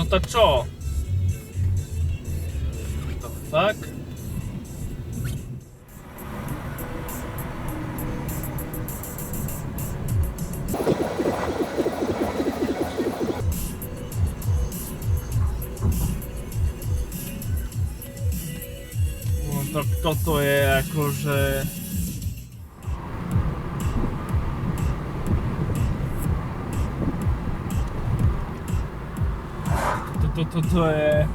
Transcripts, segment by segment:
to čo? To fuck? No tak toto je akože... To je...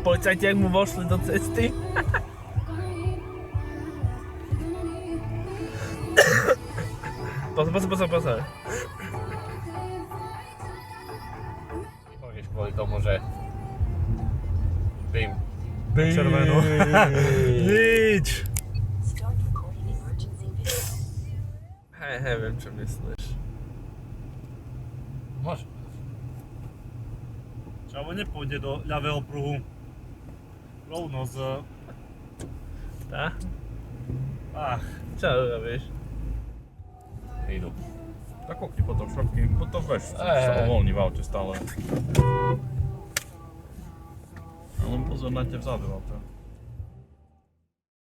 Policajti, jak mu vošli do cesty. Pozor. Povieš kvôli tomu, že... Bim. Červeno. Nič. Hej, viem, čo myslíš. Môže. Čavo nepôjde do ľavého pruhu. Rovno z... Tá? Čo robíš? Idú. Tak kokni potom šlapky, potom veš, sa uvoľní v aute stále. Ale pozor na te vzadu, auto.